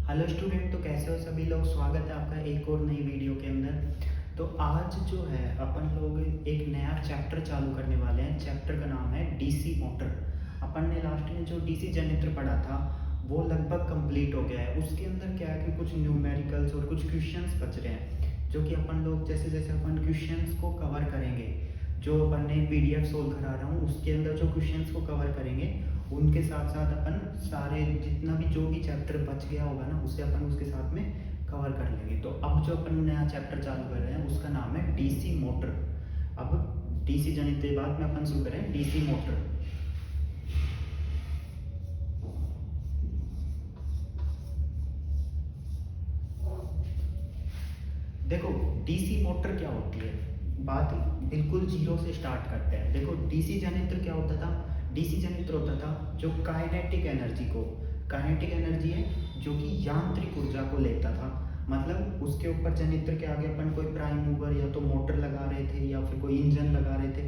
Hello student, तो कैसे हो सभी लोग। स्वागत है आपका एक और नई वीडियो के अंदर। तो आज जो है अपन लोग एक नया चैप्टर चालू करने वाले हैं। चैप्टर का नाम है डीसी मोटर। अपन ने लास्ट में जो डीसी जनरेटर पढ़ा था वो लगभग कंप्लीट हो गया है। उसके अंदर क्या है कि कुछ न्यूमेरिकल्स और कुछ क्वेश्चंस बच रहे हैं, जो कि अपन लोग जैसे जैसे अपन क्वेश्चंस को कवर करेंगे, जो अपन ने पीडीएफ सोल्व करा रहा हूँ उसके अंदर जो क्वेश्चंस को कवर करेंगे, उनके साथ साथ अपन सारे जितना भी जो भी चैप्टर बच गया होगा ना उसे अपन उसके साथ में कवर कर लेंगे। तो अब जो अपन नया चैप्टर चालू कर रहे हैं उसका नाम है डीसी मोटर। अब डीसी जनित के बाद में अपन शुरू करें डीसी मोटर। देखो डीसी मोटर क्या होती है, बात बिल्कुल जीरो से स्टार्ट करते हैं। देखो डीसी जनरेटर क्या होता था। डीसी जनरेटर होता था जो काइनेटिक एनर्जी को, काइनेटिक एनर्जी है जो कि यांत्रिक ऊर्जा को लेता था। मतलब उसके ऊपर जनरेटर के आगे अपन कोई प्राइम मूवर या तो मोटर लगा रहे थे या फिर कोई इंजन लगा रहे थे,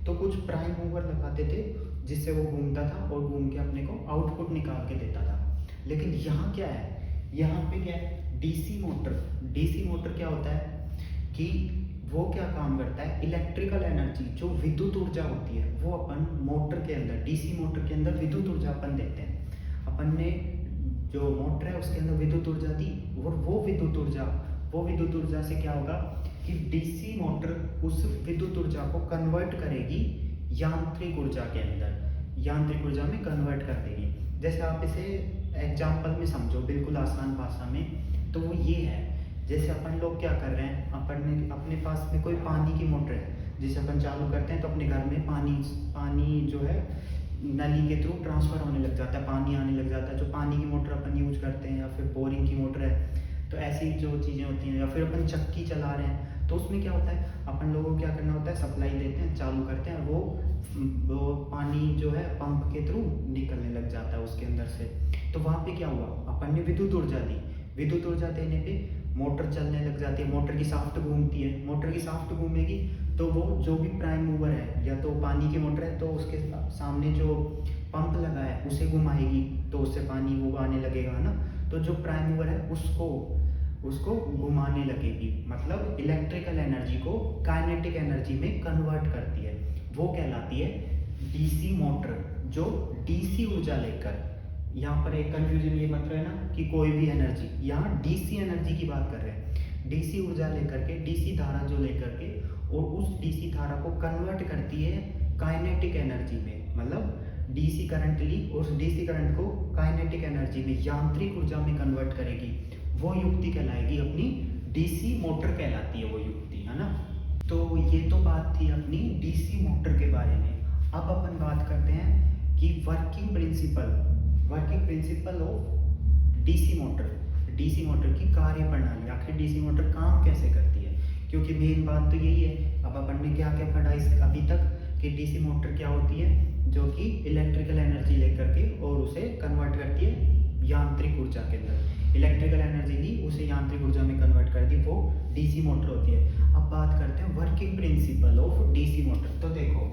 तो कुछ प्राइम मूवर लगाते थे जिससे वो घूमता था और घूम के अपने को आउटपुट निकाल के देता था। लेकिन यहाँ क्या है, यहाँ पे क्या है, डीसी मोटर। डीसी मोटर क्या होता है कि वो क्या काम करता है, इलेक्ट्रिकल एनर्जी जो विद्युत ऊर्जा होती है वो अपन मोटर के अंदर, डीसी मोटर के अंदर विद्युत ऊर्जा अपन देते हैं। अपन ने जो मोटर है उसके अंदर विद्युत ऊर्जा दी और वो विद्युत ऊर्जा से क्या होगा कि डीसी मोटर उस विद्युत ऊर्जा को कन्वर्ट करेगी यांत्रिक ऊर्जा के अंदर, यांत्रिक ऊर्जा में कन्वर्ट कर देगी। जैसे आप इसे एग्जाम्पल में समझो बिल्कुल आसान भाषा में, तो वो ये है, जैसे अपन लोग क्या कर रहे हैं, अपन ने अपने पास में कोई पानी की मोटर है जिसे अपन चालू करते हैं तो अपने घर में पानी जो है नली के थ्रू ट्रांसफ़र होने लग जाता है, पानी आने लग जाता है। जो पानी की मोटर अपन यूज करते हैं या फिर बोरिंग की मोटर है, तो ऐसी जो चीज़ें होती हैं, या फिर अपन चक्की चला रहे हैं तो उसमें क्या होता है, अपन लोगों को क्या करना होता है, सप्लाई देते हैं, चालू करते हैं, वो पानी जो है पंप के थ्रू निकलने लग जाता है उसके अंदर से। तो वहाँ पे क्या हुआ, अपन ने विद्युत ऊर्जा दी। विद्युत ऊर्जा देने पे मोटर चलने लग जाती है, मोटर की शाफ्ट घूमती है। मोटर की शाफ्ट घूमेगी तो वो जो भी प्राइम मूवर है, या तो पानी की मोटर है तो उसके सामने जो पंप लगा है उसे घुमाएगी तो उससे पानी वो आने लगेगा ना। तो जो प्राइम मूवर है उसको घुमाने लगेगी, मतलब इलेक्ट्रिकल एनर्जी को काइनेटिक एनर्जी में कन्वर्ट करती है। वो कहलाती है डीसी मोटर, जो डीसी ऊर्जा लेकर, यहाँ पर एक कंफ्यूजन ये मत रहे ना कि कोई भी एनर्जी, यहाँ डीसी एनर्जी की बात कर रहे हैं। डीसी ऊर्जा लेकर के, डीसी धारा जो लेकर के, और उस डीसी धारा को कन्वर्ट करती है काइनेटिक एनर्जी में, मतलब डीसी करंट ली और उस डीसी करंट को काइनेटिक एनर्जी में, यांत्रिक ऊर्जा में कन्वर्ट करेगी। वो युक्ति कहलाएगी अपनी डीसी मोटर कहलाती है वो युक्ति, है ना। तो ये तो बात थी अपनी डीसी मोटर के बारे में। अब अपन बात करते हैं कि working principle of DC motor. DC motor की कार्य प्रणाली, आखिर डीसी मोटर काम कैसे करती है, क्योंकि मेन बात तो यही है। अब अपन ने क्या क्या पढ़ा इस अभी तक कि डीसी मोटर क्या होती है, जो कि इलेक्ट्रिकल एनर्जी लेकर के और उसे कन्वर्ट करती है यांत्रिक ऊर्जा के अंदर। इलेक्ट्रिकल एनर्जी ली, उसे यांत्रिक ऊर्जा में कन्वर्ट कर दी, वो डीसी मोटर होती है। अब बात करते हैं working principle of DC motor. तो देखो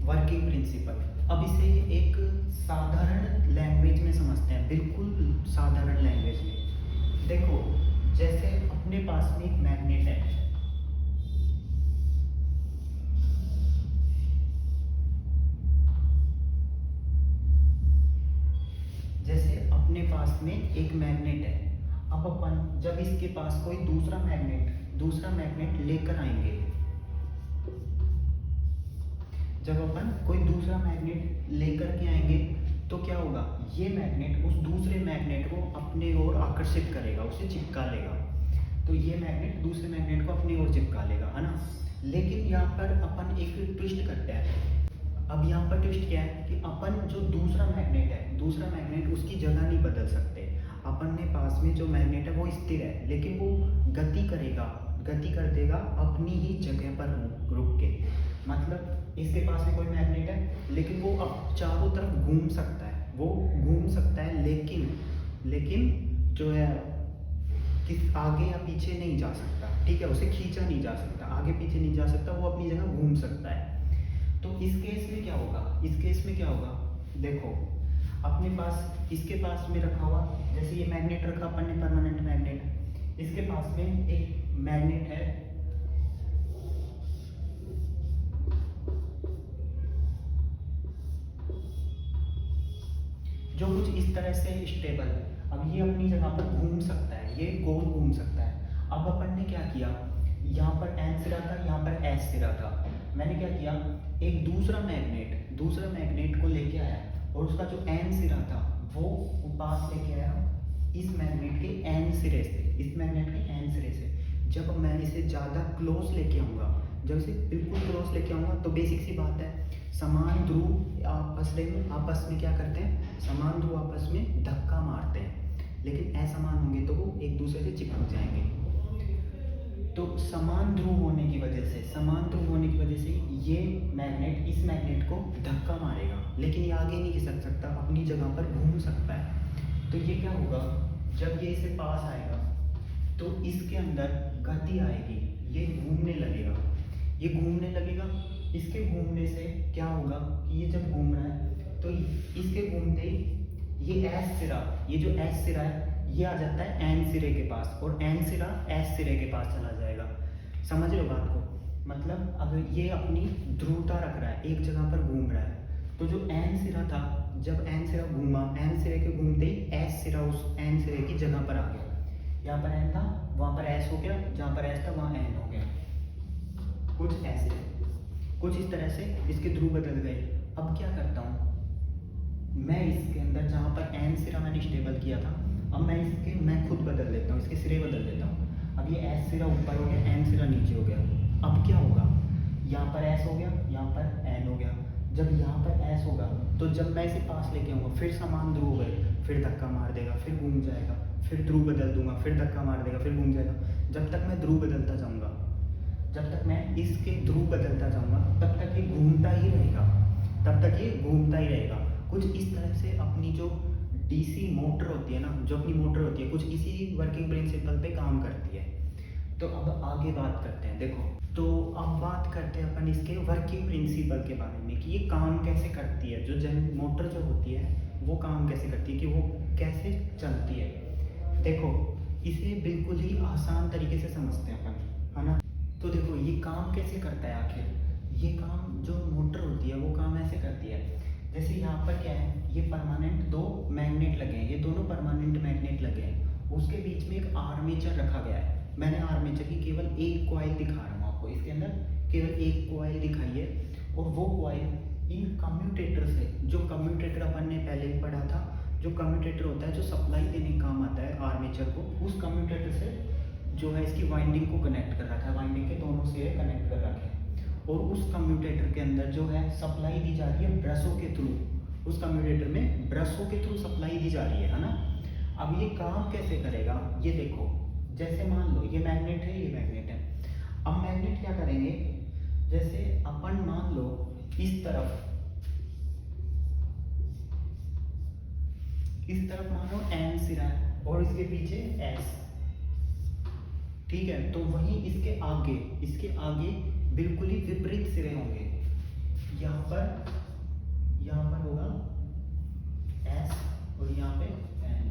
वर्किंग प्रिंसिपल, अब इसे एक साधारण लैंग्वेज में समझते हैं, बिल्कुल साधारण लैंग्वेज में। देखो जैसे अपने पास में एक मैग्नेट है, जैसे अपने पास में एक मैग्नेट है। अब अपन जब इसके पास कोई दूसरा मैग्नेट लेकर आएंगे, जब अपन कोई दूसरा मैग्नेट लेकर के आएंगे तो क्या होगा, ये मैग्नेट उस दूसरे मैग्नेट को अपने ओर आकर्षित करेगा, उसे चिपका लेगा। तो ये मैग्नेट दूसरे मैग्नेट को अपनी ओर चिपका लेगा, है ना। लेकिन यहाँ पर अपन एक ट्विस्ट करते हैं। अब यहाँ पर ट्विस्ट क्या है कि अपन जो दूसरा मैग्नेट उसकी जगह नहीं बदल सकते। अपन ने पास में जो मैग्नेट है वो स्थिर है, लेकिन वो गति कर देगा अपनी ही जगह पर रुक के। मतलब इसके पास में कोई मैग्नेट है लेकिन वो अब चारों तरफ घूम सकता है, लेकिन जो है कि आगे या पीछे नहीं जा सकता। ठीक है, उसे खींचा नहीं जा सकता, आगे पीछे नहीं जा सकता, वो अपनी जगह घूम सकता है। तो इस केस में क्या होगा, इस केस में क्या होगा, देखो अपने पास इसके पास में रखा हुआ, जैसे ये मैग्नेट रखा अपन ने, परमानेंट मैग्नेट, इसके पास में एक मैग्नेट है जो कुछ इस तरह से स्टेबल है। अब ये अपनी जगह पर घूम सकता है, ये गोल घूम सकता है। अब अपन ने क्या किया, यहाँ पर एन सिरा था, यहाँ पर एस सिरा था, मैंने क्या किया, एक दूसरा मैग्नेट को लेके आया और उसका जो एन सिरा था वो पास लेके आया इस मैग्नेट के एन सिरे से, इस मैग्नेट के एन सिरे से। जब मैं इसे ज़्यादा क्लोज लेके आऊँगा, जब इसे बिल्कुल क्लोज लेके आऊँगा, तो बेसिक सी बात है, समान ध्रुव आपस में क्या करते हैं, समान ध्रुव आपस में धक्का मारते हैं, लेकिन असमान होंगे तो वो एक दूसरे से चिपक जाएंगे। तो समान ध्रुव होने की वजह से ये मैग्नेट इस मैग्नेट को धक्का मारेगा, लेकिन ये आगे नहीं खिसक सकता, अपनी जगह पर घूम सकता है। तो ये क्या होगा, जब ये इसे पास आएगा तो इसके अंदर गति आएगी, ये घूमने लगेगा। इसके घूमने से क्या होगा कि ये जब घूम रहा है तो इसके घूमते ही ये एस सिरा, ये जो एस सिरा है ये आ जाता है एन सिरे के पास, और एन सिरा एस सिरे के पास चला जाएगा। समझ लो बात को, मतलब अगर ये अपनी ध्रुवता रख रहा है, एक जगह पर घूम रहा है, तो जो एन सिरा था, जब एन सिरा घूमा, एन सिरे के घूमते ही एस सिरा उस एन सिरे की जगह पर आ गया। यहाँ पर एन था, वहाँ पर एस हो गया, जहाँ पर एस था वहाँ एन हो गया, कुछ ऐसे, कुछ इस तरह से इसके ध्रुव बदल गए। अब क्या करता हूँ मैं, इसके अंदर जहाँ पर एन सिरा मैंने स्टेबल किया था, अब मैं खुद बदल देता हूँ, इसके सिरे बदल देता हूँ। अब ये एस सिरा ऊपर हो गया, एन सिरा नीचे हो गया। अब क्या होगा, यहाँ पर एस हो गया, यहाँ पर एन हो गया। जब यहाँ पर एस होगा तो जब मैं इसे पास लेके आऊँगा, फिर समान ध्रुव गए, फिर धक्का मार देगा, फिर घूम जाएगा, फिर ध्रुव बदल दूंगा, फिर धक्का मार देगा, फिर घूम जाएगा। जब तक मैं ध्रुव बदलता जाऊँगा, जब तक मैं इसके ध्रुव बदलता जाऊँगा, तब तक ये घूमता ही रहेगा, कुछ इस तरह से अपनी जो डीसी मोटर होती है ना, जो अपनी मोटर होती है, कुछ इसी वर्किंग प्रिंसिपल पे काम करती है। तो अब आगे बात करते हैं, देखो, तो अब बात करते हैं अपन इसके वर्किंग प्रिंसिपल के बारे में कि ये काम कैसे करती है, जो मोटर जो होती है वो काम कैसे करती है, कि वो कैसे चलती है। देखो, इसे बिल्कुल ही आसान तरीके से समझते हैं अपन, है ना। तो देखो ये काम कैसे करता है आखिर, ये काम जो मोटर होती है वो काम ऐसे करती है, जैसे यहाँ पर क्या है, ये परमानेंट दो मैग्नेट लगे हैं, ये दोनों परमानेंट मैग्नेट लगे हैं, उसके बीच में एक आर्मेचर रखा गया है। मैंने आर्मेचर की केवल एक कॉइल दिखा रहा हूँ आपको, इसके अंदर केवल एक कॉइल दिखाई है, और वो कॉइल इन कम्यूटेटर से, जो कम्यूटेटर अपन ने पहले ही पढ़ा था, जो कम्यूटेटर होता है जो सप्लाई देने का काम आता है आर्मेचर को, उस कम्यूटेटर से जो है इसकी वाइंडिंग को कनेक्ट कर रखा है, वाइंडिंग के दोनों सिरे कनेक्ट कर रखे हैं, और उस कम्यूटेटर के अंदर जो है सप्लाई दी जा रही है ब्रशों के थ्रू, उस कम्यूटेटर में ब्रशों के थ्रू सप्लाई दी जा रही है ना। अब ये काम कैसे करेगा, ये देखो, जैसे मान लो ये मैग्नेट है, ये मैग्नेट है। अब मैग्नेट क्या करेंगे, जैसे अपन मान लो इस तरफ मान लो एन सिरा है और इसके पीछे एस, ठीक है, तो वहीं इसके आगे बिल्कुल ही विपरीत सिरे होंगे। यहाँ पर होगा एस और यहाँ पे एन,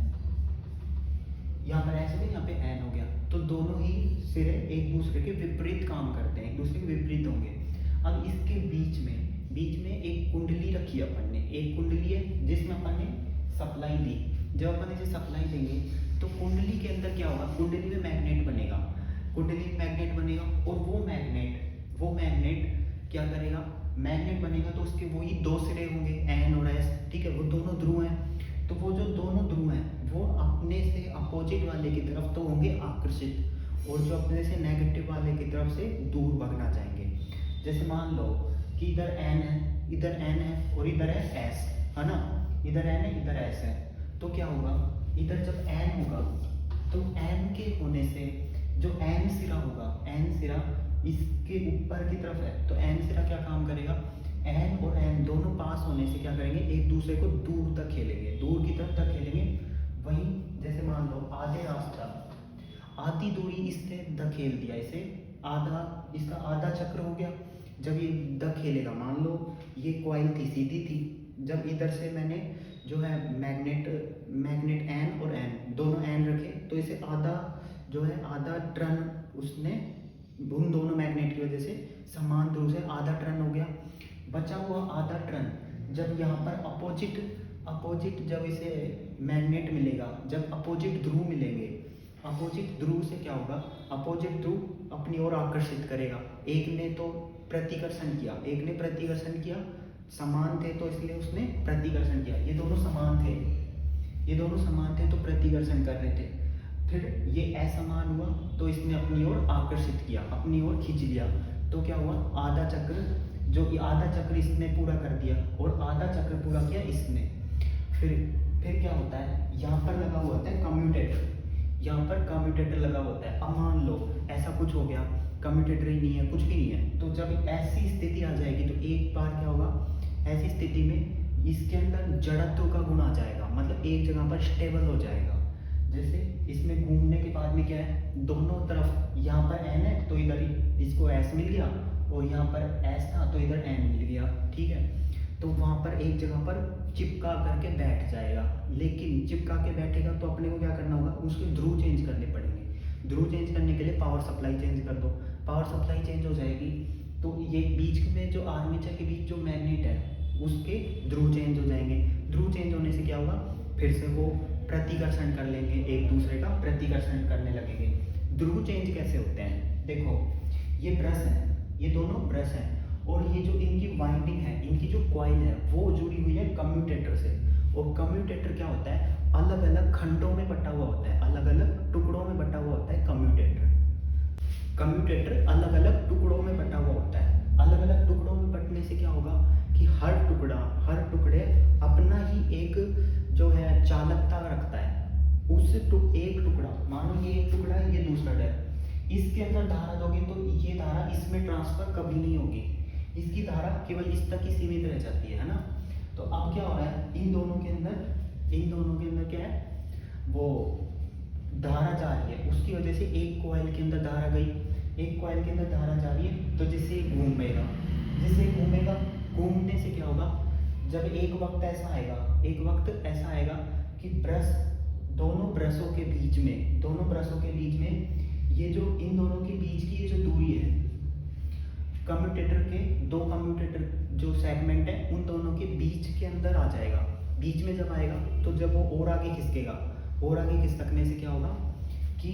यहाँ पर एस हो गया, यहाँ पे एन हो गया, तो दोनों ही सिरे एक दूसरे के विपरीत काम करते हैं, एक दूसरे के विपरीत होंगे। अब इसके बीच में एक कुंडली रखी है अपन ने, एक कुंडली है जिसमें अपन ने सप्लाई दी। जब अपन इसे सप्लाई देंगे तो कुंडली के अंदर क्या होगा, कुंडली में मैग्नेट बनेगा, और वो मैग्नेट क्या करेगा, मैग्नेट बनेगा तो उसके वही दो सिरे होंगे एन और एस, ठीक है, वो दोनों ध्रुव हैं, तो वो जो दोनों ध्रुव हैं वो अपने से अपोजिट वाले की तरफ तो होंगे आकर्षित, और जो अपने से नेगेटिव वाले की तरफ से दूर भागना चाहेंगे। जैसे मान लो कि इधर एन है और इधर है एस, है ना, इधर एन है इधर एस है, तो क्या होगा, इधर जब एन होगा तो एन के होने से जो एन सिरा होगा, एन सिरा इसके ऊपर की तरफ है, तो एन सिरा क्या काम करेगा, एन और एन दोनों पास होने से क्या करेंगे, एक दूसरे को दूर तक खेलेंगे, दूर की तरफ तक खेलेंगे। वहीं जैसे मान लो आधी दूरी इससे धकेल दिया, इसे आधा, इसका आधा चक्र हो गया। जब ये धकेलेगा, मान लो ये कॉइल थी, सीधी थी, जब इधर से मैंने जो है मैग्नेट एन और एन दोनों एन रखे, तो इसे आधा जो है आधा टर्न उसने उन दोनों मैग्नेट की वजह से समान ध्रुव से आधा टर्न हो गया। बचा हुआ आधा टर्न जब यहाँ पर अपोजिट जब इसे मैग्नेट मिलेगा, जब अपोजिट ध्रुव मिलेंगे, अपोजिट ध्रुव से क्या होगा, अपोजिट ध्रुव अपनी ओर आकर्षित करेगा। एक ने तो प्रतिकर्षण किया, एक ने प्रतिकर्षण किया, समान थे तो इसलिए उसने प्रतिकर्षण किया। ये दोनों समान थे तो प्रतिकर्षण कर रहे थे। फिर ये असमान हुआ तो इसने अपनी ओर आकर्षित किया, अपनी ओर खींच लिया, तो क्या हुआ, आधा चक्र, जो कि आधा चक्र इसने पूरा कर दिया और आधा चक्र पूरा किया इसने। फिर क्या होता है, यहाँ पर लगा हुआ होता है कम्यूटेटर, यहाँ पर कम्यूटेटर लगा होता है। अब मान लो ऐसा कुछ हो गया, कम्यूटेटर ही नहीं है, कुछ भी नहीं है, तो जब ऐसी स्थिति आ जाएगी तो एक बार क्या होगा, ऐसी स्थिति में इसके अंदर जड़त्व का गुण आ जाएगा, मतलब एक जगह पर स्टेबल हो जाएगा। जैसे इसमें घूमने के बाद में क्या है, दोनों तरफ, यहाँ पर एन है तो इधर इसको एस मिल गया, और यहाँ पर एस था तो इधर एन मिल गया, ठीक है। तो वहाँ पर एक जगह पर चिपका करके बैठ जाएगा। लेकिन चिपका के बैठेगा तो अपने को क्या करना होगा, उसके ध्रुव चेंज करने पड़ेंगे। ध्रुव चेंज करने के लिए पावर सप्लाई चेंज कर दो, पावर सप्लाई चेंज हो जाएगी तो ये बीच में जो आर्मेचर के बीच जो मैग्नेट है उसके ध्रुव चेंज हो जाएंगे। ध्रुव चेंज होने से क्या होगा, फिर से वो प्रतिकर्षण कर लेंगे, एक दूसरे का प्रतिकर्षण करने लगेंगे। ध्रुव चेंज कैसे होते हैं, देखो ये ब्रश है, ये दोनों ब्रश हैं, और ये जो इनकी वाइंडिंग है, इनकी जो कॉइल है वो जुड़ी हुई है कम्यूटेटर से। और कम्यूटेटर क्या होता है, अलग अलग खंडों में बटा हुआ होता है, अलग अलग टुकड़ों में बटा हुआ होता है कम्यूटेटर। कम्यूटेटर अलग अलग टुकड़ों में बटा हुआ होता है। अलग अलग टुकड़ों में बटने से क्या होगा कि हर टुकड़े अपना ही एक जो है चालकता रखता है। एक टुकड़ा, मानो ये एक टुकड़ा है, ये दूसरा है, इसके अंदर धारा दोगे तो ये धारा इसमें ट्रांसफर कभी नहीं होगी, इसकी धारा केवल इस तक ही सीमित रह जाती है ना। तो अब क्या हो रहा है, इन दोनों के अंदर क्या है, वो धारा जा रही है, उसकी वजह से एक कॉइल के अंदर धारा गई, एक कॉइल के अंदर धारा जा रही है, तो जिससे घूमेगा, घूमने से क्या होगा, जब एक वक्त ऐसा आएगा कि दोनों ब्रशों के बीच में ये जो इन दोनों के बीच की ये जो दूरी है, कम्यूटेटर के दो कम्यूटेटर जो सेगमेंट है उन दोनों के बीच के अंदर आ जाएगा। बीच में जब आएगा तो जब वो और आगे खिसकेगा, और आगे खिसकने से क्या होगा कि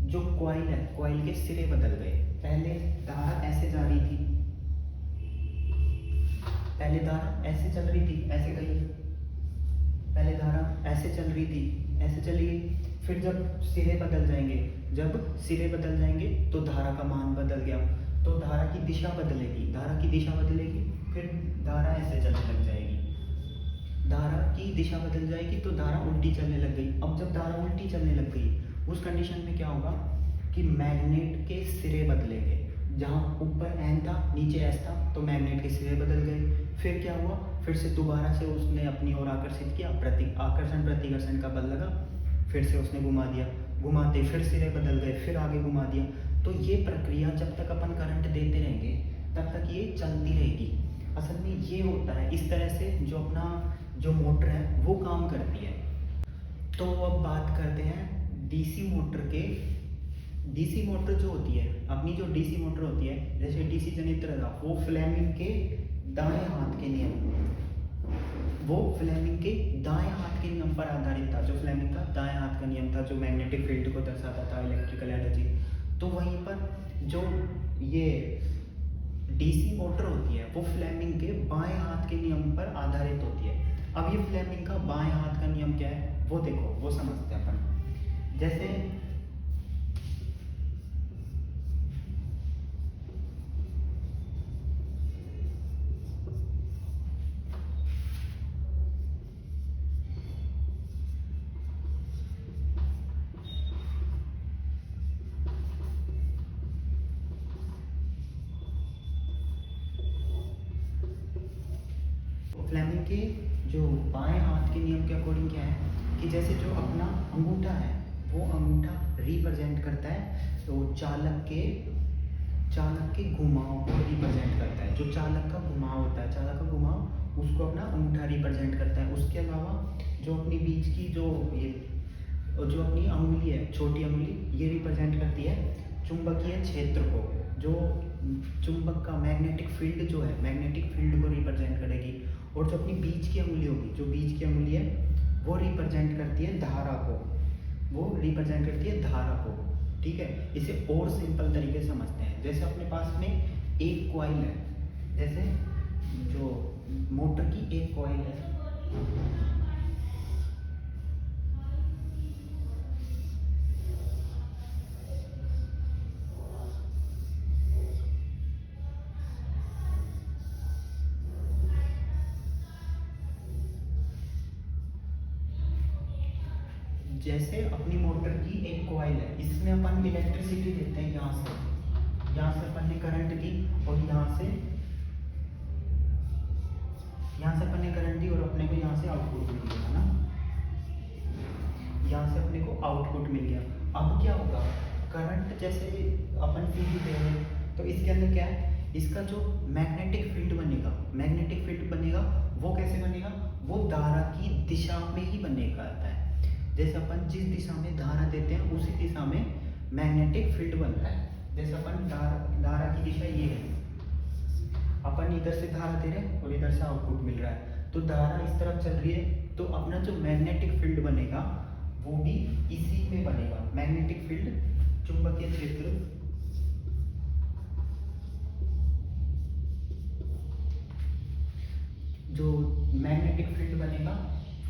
जो कॉइल है, कॉइल के सिरे बदल गए। पहले धारा ऐसे जा रही थी, पहले धारा ऐसे चल रही थी, ऐसे गई, पहले धारा ऐसे चल रही थी, ऐसे चली गई। फिर जब सिरे बदल जाएंगे तो धारा का मान बदल गया, तो धारा की दिशा बदलेगी, फिर धारा ऐसे चलने लग जाएगी, धारा की दिशा बदल जाएगी तो धारा उल्टी चलने लग गई। अब जब धारा उल्टी चलने लग गई, उस कंडीशन में क्या होगा कि मैग्नेट के सिरे बदलेंगे, जहाँ ऊपर एन था नीचे एस था, तो मैग्नेट के सिरे बदल गए। फिर क्या हुआ, फिर से दोबारा से उसने अपनी ओर आकर्षित किया, आकर्षण प्रतिकर्षण का बल लगा, फिर से उसने घुमा दिया, घुमाते फिर सिरे बदल गए, फिर आगे घुमा दिया। तो ये प्रक्रिया जब तक अपन करंट देते रहेंगे तब तक ये चलती रहेगी। असल में ये होता है, इस तरह से जो अपना जो मोटर है वो काम करती है। तो अब बात करते हैं डीसी मोटर के। डीसी मोटर जो होती है, अपनी जो डीसी मोटर होती है, जैसे डीसी जनरेटर था, वो फ्लेमिंग के दाएं हाथ के नियम पर आधारित था। जो फ्लेमिंग का दाएं हाथ का नियम था, जो मैग्नेटिक फील्ड को दर्शाता था, इलेक्ट्रिकल एनर्जी। तो वहीं पर जो ये डीसी मोटर होती है वो फ्लेमिंग के बाएं हाथ के नियम पर आधारित होती है। अब ये फ्लेमिंग का बाएं हाथ का नियम क्या है वो देखो, वो समझते हैं अपन। जैसे फ्लेमिंग के जो बाएं हाथ के नियम के अकॉर्डिंग क्या है कि जैसे जो अपना अंगूठा है, वो अंगूठा रिप्रेजेंट करता है तो चालक के घुमाव को रिप्रेजेंट करता है। जो चालक का घुमाव होता है, चालक का घुमाव उसको अपना अंगूठा रिप्रेजेंट करता है। उसके अलावा जो अपनी बीच की जो अपनी अंगुली है, छोटी अंगुली, ये रिप्रेजेंट करती है चुंबकीय क्षेत्र को। जो चुंबक का मैग्नेटिक फील्ड जो है, मैग्नेटिक फील्ड को रिप्रेजेंट करेगी। और जो अपनी बीच की अंगुली होगी, जो बीच की अंगुली है वो रिप्रेजेंट करती है धारा को, वो रिप्रेजेंट करती है धारा को। ठीक है, इसे और सिंपल तरीके से समझते हैं। जैसे अपने पास में एक कॉइल है, जैसे जो मोटर की एक कॉइल है, जैसे अपनी मोटर की एक कॉइल है, इसमें अपन इलेक्ट्रिसिटी देते हैं। यहाँ से अपन ने करंट दी और यहाँ से अपन ने करंट दी और अपने को यहाँ से आउटपुट मिल गया ना, यहाँ से अपने को आउटपुट मिल गया। अब क्या होगा, करंट जैसे अपन सीधी दे रहे हैं तो इसके अंदर क्या है, इसका जो मैग्नेटिक फील्ड बनेगा वो कैसे बनेगा, वो धारा की दिशा में ही बनेगा है। जैसे अपन जिस दिशा में धारा देते हैं उसी दिशा में मैग्नेटिक फील्ड बनता है। जैसे अपन धारा की दिशा ये है, अपन इधर से धारा दे रहे हैं और इधर से आउटपुट मिल रहा है, तो धारा इस तरफ चल रही है, तो अपना जो मैग्नेटिक फील्ड बनेगा वो भी इसी में बनेगा। मैग्नेटिक फील्ड, चुंबकीय क्षेत्र, जो मैग्नेटिक फील्ड बनेगा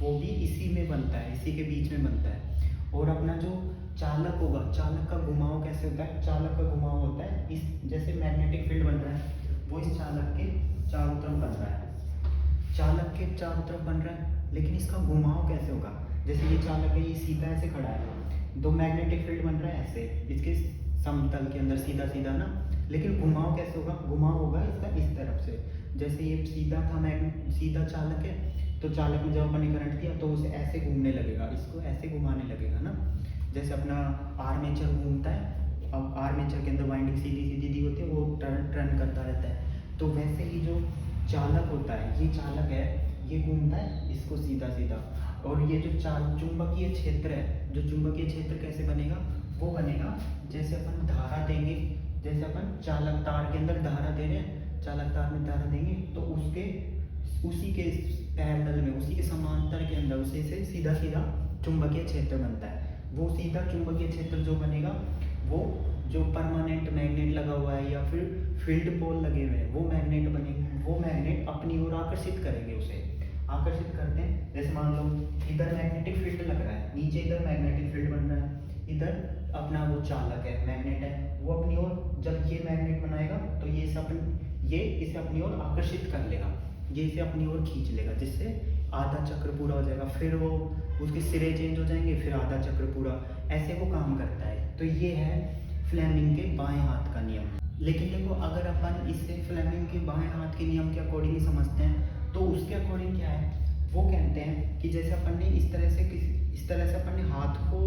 वो भी इसी में बनता है, इसी के बीच में बनता है। और अपना जो चालक होगा, चालक का घुमाव कैसे होता है, चालक का घुमाव होता है इस, जैसे मैग्नेटिक फील्ड बन रहा है वो इस चालक के चारों तरफ बन रहा है, चालक के चारों तरफ बन रहा है। लेकिन इसका घुमाव कैसे होगा, जैसे ये चालक है, ये सीधा ऐसे खड़ा है, तो मैग्नेटिक फील्ड बन रहा है ऐसे इसके समतल के अंदर सीधा सीधा ना, लेकिन घुमाव कैसे होगा, घुमाव होगा इसका इस तरफ से। जैसे ये सीधा था, सीधा चालक है, तो चालक में जब अपन ने करंट दिया तो उसे ऐसे घूमने लगेगा, इसको ऐसे घुमाने लगेगा ना। जैसे अपना आर्मेचर घूमता है, अब आर्मेचर के अंदर वाइंडिंग सीधी सीधी दी होती है, वो टर्न करता रहता है। तो वैसे ही जो चालक होता है, ये चालक है, ये घूमता है इसको सीधा सीधा। और ये जो चुंबकीय क्षेत्र है, जो चुंबकीय क्षेत्र कैसे बनेगा, वो बनेगा जैसे अपन धारा देंगे, जैसे अपन चालक तार के अंदर धारा दे रहे हैं, चालक तार में धारा देंगे तो उसी के पैरेलल में, उसी के समांतर के अंदर उसी से सीधा सीधा चुंबकीय क्षेत्र बनता है। वो सीधा चुंबकीय क्षेत्र जो बनेगा, वो जो परमानेंट मैग्नेट लगा हुआ है या फिर फील्ड पोल लगे हुए हैं, वो मैग्नेट बनेंगे, वो मैग्नेट अपनी ओर आकर्षित करेंगे, उसे आकर्षित करते हैं। जैसे मान लो इधर मैग्नेटिक फील्ड लग रहा है, नीचे इधर मैग्नेटिक फील्ड बन रहा है, इधर अपना वो चालक है, मैग्नेट है, वो अपनी ओर जब ये मैग्नेट बनाएगा तो ये इसे अपनी ओर आकर्षित कर लेगा, ये इसे अपनी ओर खींच लेगा, जिससे आधा चक्र पूरा हो जाएगा। फिर वो उसके सिरे चेंज हो जाएंगे, फिर आधा चक्र पूरा, ऐसे वो काम करता है। तो ये है फ्लेमिंग के बाएं हाथ का नियम। लेकिन देखो, अगर अपन इसे फ्लेमिंग के बाएं हाथ के नियम के अकॉर्डिंग ही समझते हैं तो उसके अकॉर्डिंग क्या है, वो कहते हैं कि जैसे अपन ने इस तरह से अपन ने हाथ को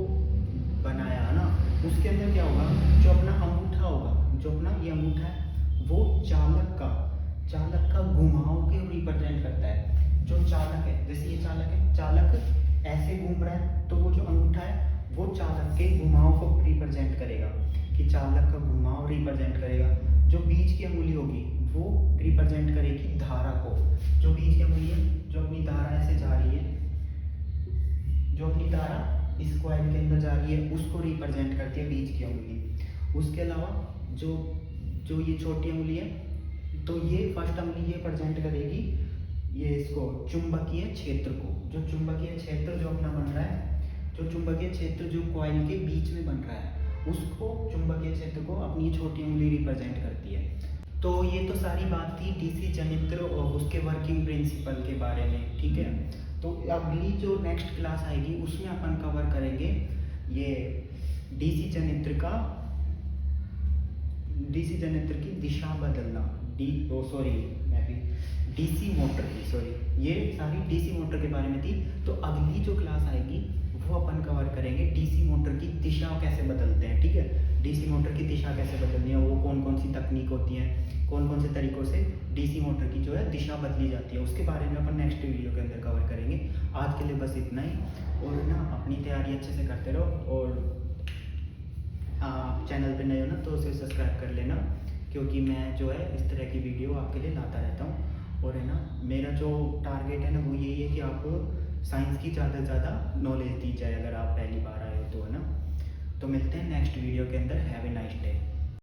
बनाया है ना, उसके अंदर क्या होगा, जो अपना अंगूठा होगा, जो अपना ये अंगूठा है, वो चालक का घुमाव के रिप्रेजेंट करता है। जो चालक है, जैसे ये चालक है, चालक ऐसे घूम रहा है, तो वो जो अंगूठा है वो चालक के घुमाव को रिप्रेजेंट करेगा, कि चालक का घुमाव रिप्रेजेंट करेगा। जो बीच की अंगुली होगी वो रिप्रेजेंट करेगी धारा को, जो बीच की अंगुली है, जो अपनी धारा ऐसे जा रही है, जो अपनी धारा इस कॉइल के अंदर जा रही है, उसको रिप्रेजेंट करती है बीच की अंगुली। उसके अलावा जो ये छोटी अंगुली है, तो ये फर्स्ट अंगुली ये प्रेजेंट करेगी ये इसको चुंबकीय क्षेत्र को, जो चुंबकीय क्षेत्र जो अपना बन रहा है, जो चुंबकीय क्षेत्र जो कॉइल के बीच में बन रहा है, उसको चुंबकीय क्षेत्र को अपनी छोटी उंगली रिप्रेजेंट करती है। तो ये तो सारी बात थी डीसी जनित्र और उसके वर्किंग प्रिंसिपल के बारे में, ठीक है। तो अगली जो नेक्स्ट क्लास आएगी उसमें अपन कवर करेंगे ये डीसी जनित्र की दिशा बदलना, डीसी मोटर की, ये सारी डीसी मोटर के बारे में थी। तो अगली जो क्लास आएगी वो अपन कवर करेंगे। डीसी मोटर की दिशा कैसे बदलते हैं, ठीक है, डीसी मोटर की दिशा कैसे बदलनी है, वो कौन कौन सी तकनीक होती है, कौन कौन से तरीक़ों से डीसी मोटर की जो है दिशा बदली जाती है, उसके बारे में अपन नेक्स्ट वीडियो के अंदर कवर करेंगे। आज के लिए बस इतना ही, और ना अपनी तैयारी अच्छे से करते रहो, और आप चैनल पे नए हो ना तो उसे सब्सक्राइब कर लेना, क्योंकि मैं जो है इस तरह की वीडियो आपके लिए लाता रहता हूँ। और है ना, मेरा जो टारगेट है ना वो यही है कि आपको साइंस की ज़्यादा से ज़्यादा नॉलेज दी जाए, अगर आप पहली बार आए हो तो, है ना। तो मिलते हैं नेक्स्ट वीडियो के अंदर। Have a nice day.